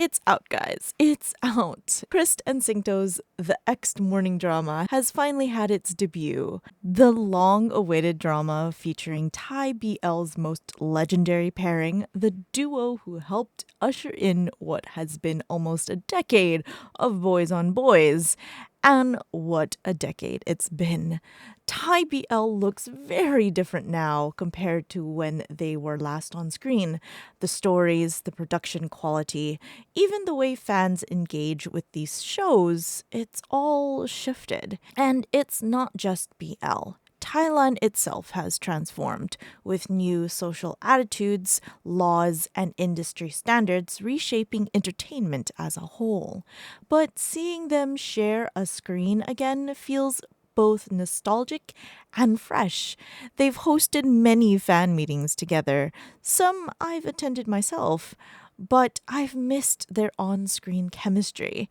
It's out, guys. It's out. 𝒔 and 𝒔𝒐𝒕 The 𝒔 morning drama has finally had its debut. The long-awaited drama featuring Thai BL's most legendary pairing, the duo who helped usher in what has been almost a decade of boys on boys. And what a decade it's been. Thai BL looks very different now compared to when they were last on screen. The stories, the production quality, even the way fans engage with these shows, it's all shifted. And it's not just BL. Thailand itself has transformed, with new social attitudes, laws, and industry standards reshaping entertainment as a whole. But seeing them share a screen again feels both nostalgic and fresh. They've hosted many fan meetings together. Some I've attended myself, but I've missed their on-screen chemistry.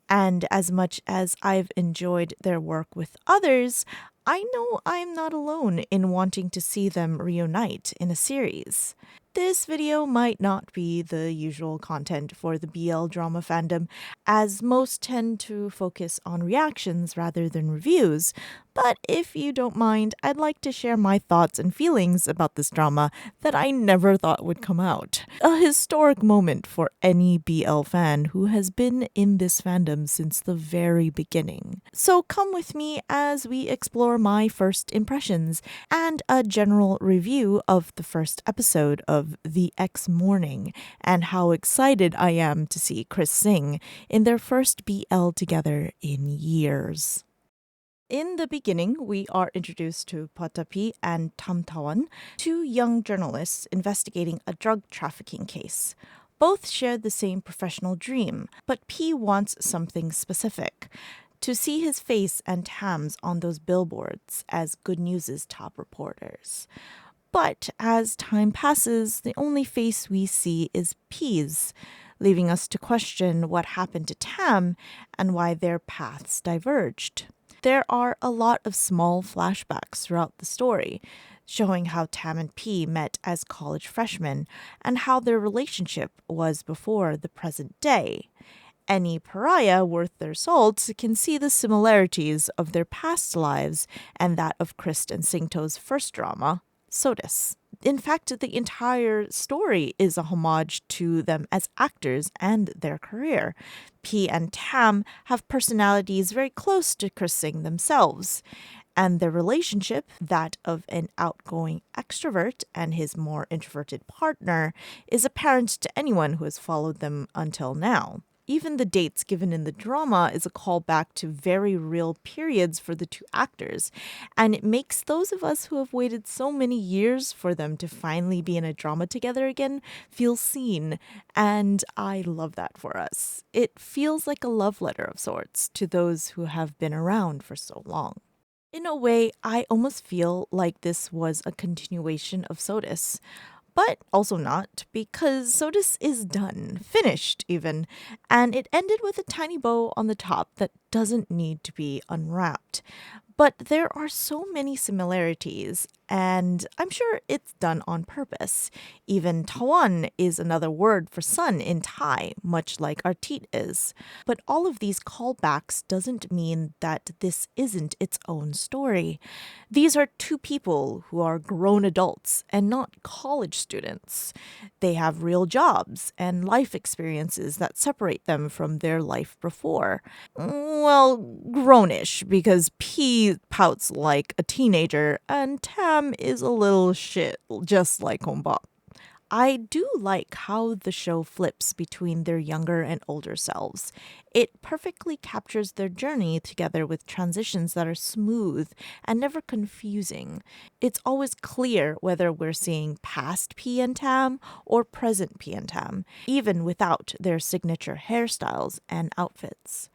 And as much as I've enjoyed their work with others, I know I'm not alone in wanting to see them reunite in a series. This video might not be the usual content for the BL drama fandom, as most tend to focus on reactions rather than reviews, but if you don't mind, I'd like to share my thoughts and feelings about this drama that I never thought would come out. A historic moment for any BL fan who has been in this fandom since the very beginning. So come with me as we explore my first impressions and a general review of the first episode of The 𝒔 Morning and how excited I am to see 𝒔 sing in their first BL together in years. In the beginning, we are introduced to 𝒂𝒂𝒂 and 탐tawan, two young journalists investigating a drug trafficking case. Both share the same professional dream, but P wants something specific: to see his face and Tam's on those billboards as Good News' top reporters. But as time passes, the only face we see is P's, leaving us to question what happened to Tam and why their paths diverged. There are a lot of small flashbacks throughout the story, showing how Tam and P met as college freshmen and how their relationship was before the present day. Any pariah worth their salt can see the similarities of their past lives and that of 𝒔 and 𝒔𝒐𝒕's first drama, 𝒠otis. In fact, the entire story is a homage to them as actors and their career. P and Tam have personalities very close to 𝒔 themselves, and their relationship, that of an outgoing extrovert and his more introverted partner, is apparent to anyone who has followed them until now. Even the dates given in the drama is a callback to very real periods for the two actors, and it makes those of us who have waited so many years for them to finally be in a drama together again feel seen, and I love that for us. It feels like a love letter of sorts to those who have been around for so long. In a way, I almost feel like this was a continuation of 𝒠otis. But also not, because 𝒠otis is done, finished even, and it ended with a tiny bow on the top that doesn't need to be unwrapped. But there are so many similarities, and I'm sure it's done on purpose. Even tawan is another word for sun in Thai, much like artit is. But all of these callbacks doesn't mean that this isn't its own story. These are two people who are grown adults and not college students. They have real jobs and life experiences that separate them from their life before. Well, grownish, because P pouts like a teenager and Tam is a little shit, just like Hongbap. I do like how the show flips between their younger and older selves. It perfectly captures their journey together with transitions that are smooth and never confusing. It's always clear whether we're seeing past P and Tam or present P and Tam, even without their signature hairstyles and outfits.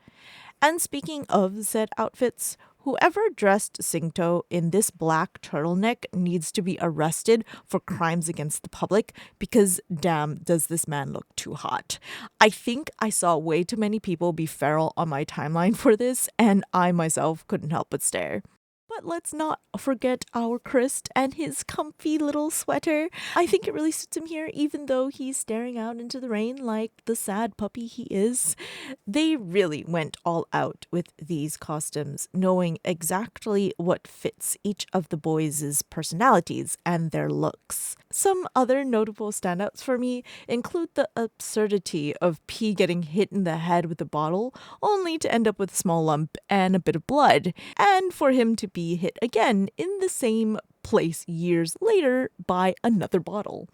And speaking of said outfits, whoever dressed 𝒔𝒐𝒕 in this black turtleneck needs to be arrested for crimes against the public, because damn, does this man look too hot. I think I saw way too many people be feral on my timeline for this, and I myself couldn't help but stare. But let's not forget our Christ and his comfy little sweater. I think it really suits him here, even though he's staring out into the rain like the sad puppy he is. They really went all out with these costumes, knowing exactly what fits each of the boys' personalities and their looks. Some other notable standouts for me include the absurdity of P getting hit in the head with a bottle, only to end up with a small lump and a bit of blood, and for him to be hit again in the same place years later by another bottle.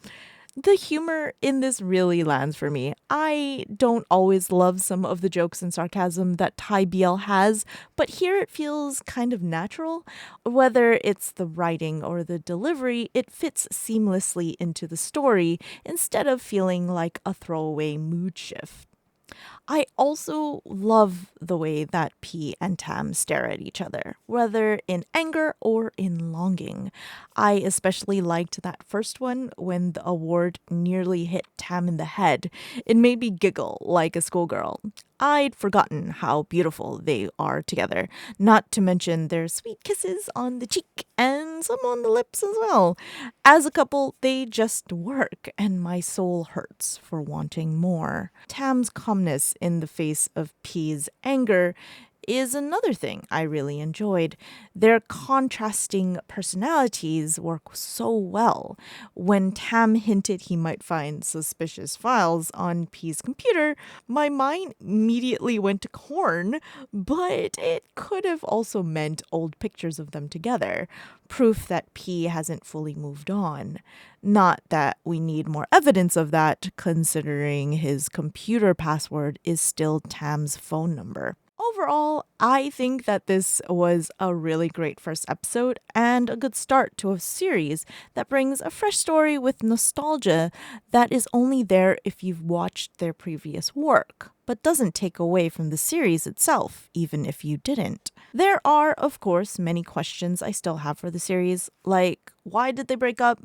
The humor in this really lands for me. I don't always love some of the jokes and sarcasm that Thai BL has, but here it feels kind of natural. Whether it's the writing or the delivery, it fits seamlessly into the story instead of feeling like a throwaway mood shift. I also love the way that P and Tam stare at each other, whether in anger or in longing. I especially liked that first one when the award nearly hit Tam in the head. It made me giggle like a schoolgirl. I'd forgotten how beautiful they are together, not to mention their sweet kisses on the cheek and some on the lips as well. As a couple, they just work, and my soul hurts for wanting more. Tam's calmness in the face of P's anger is another thing I really enjoyed. Their contrasting personalities work so well. When Tam hinted he might find suspicious files on P's computer, my mind immediately went to corn, but it could have also meant old pictures of them together, proof that P hasn't fully moved on. Not that we need more evidence of that, considering his computer password is still Tam's phone number. Overall, I think that this was a really great first episode and a good start to a series that brings a fresh story with nostalgia that is only there if you've watched their previous work, but doesn't take away from the series itself, even if you didn't. There are, of course, many questions I still have for the series, like why did they break up?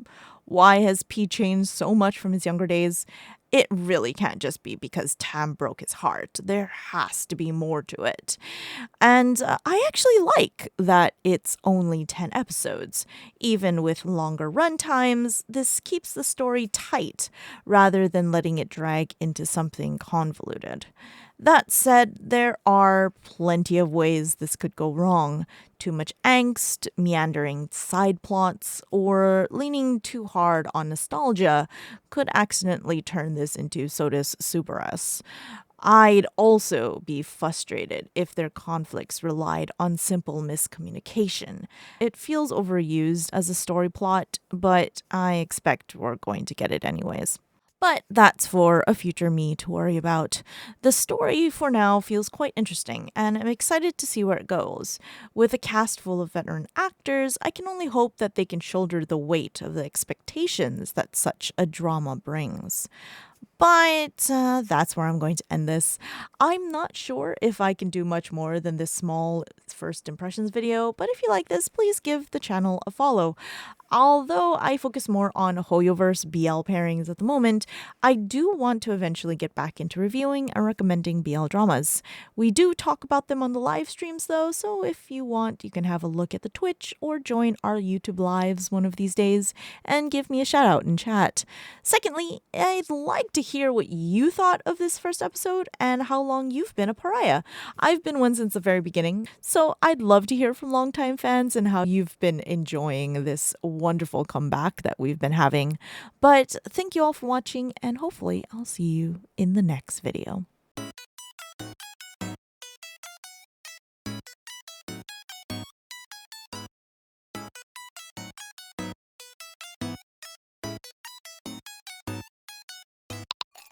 Why has P changed so much from his younger days? It really can't just be because Tam broke his heart. There has to be more to it. And I actually like that it's only 10 episodes. Even with longer run times, this keeps the story tight rather than letting it drag into something convoluted. That said, there are plenty of ways this could go wrong. Too much angst, meandering side plots, or leaning too hard on nostalgia could accidentally turn this into Soda's Super S. I'd also be frustrated if their conflicts relied on simple miscommunication. It feels overused as a story plot, but I expect we're going to get it anyways. But that's for a future me to worry about. The story for now feels quite interesting, and I'm excited to see where it goes. With a cast full of veteran actors, I can only hope that they can shoulder the weight of the expectations that such a drama brings. But that's where I'm going to end this. I'm not sure if I can do much more than this small first impressions video, but if you like this, please give the channel a follow. Although I focus more on Hoyoverse BL pairings at the moment, I do want to eventually get back into reviewing and recommending BL dramas. We do talk about them on the live streams though, so if you want, you can have a look at the Twitch or join our YouTube lives one of these days and give me a shout out in chat. Secondly, I'd like to hear what you thought of this first episode and how long you've been a pariah. I've been one since the very beginning, so I'd love to hear from longtime fans and how you've been enjoying this wonderful comeback that we've been having. But thank you all for watching, and hopefully I'll see you in the next video.